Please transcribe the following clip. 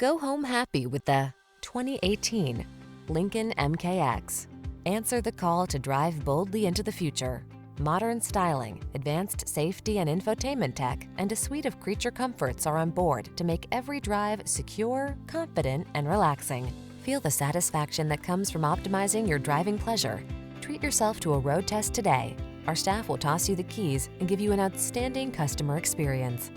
Go home happy with the 2018 Lincoln MKX. Answer the call to drive boldly into the future. Modern styling, advanced safety and infotainment tech, and a suite of creature comforts are on board to make every drive secure, confident, and relaxing. Feel the satisfaction that comes from optimizing your driving pleasure. Treat yourself to a road test today. Our staff will toss you the keys and give you an outstanding customer experience.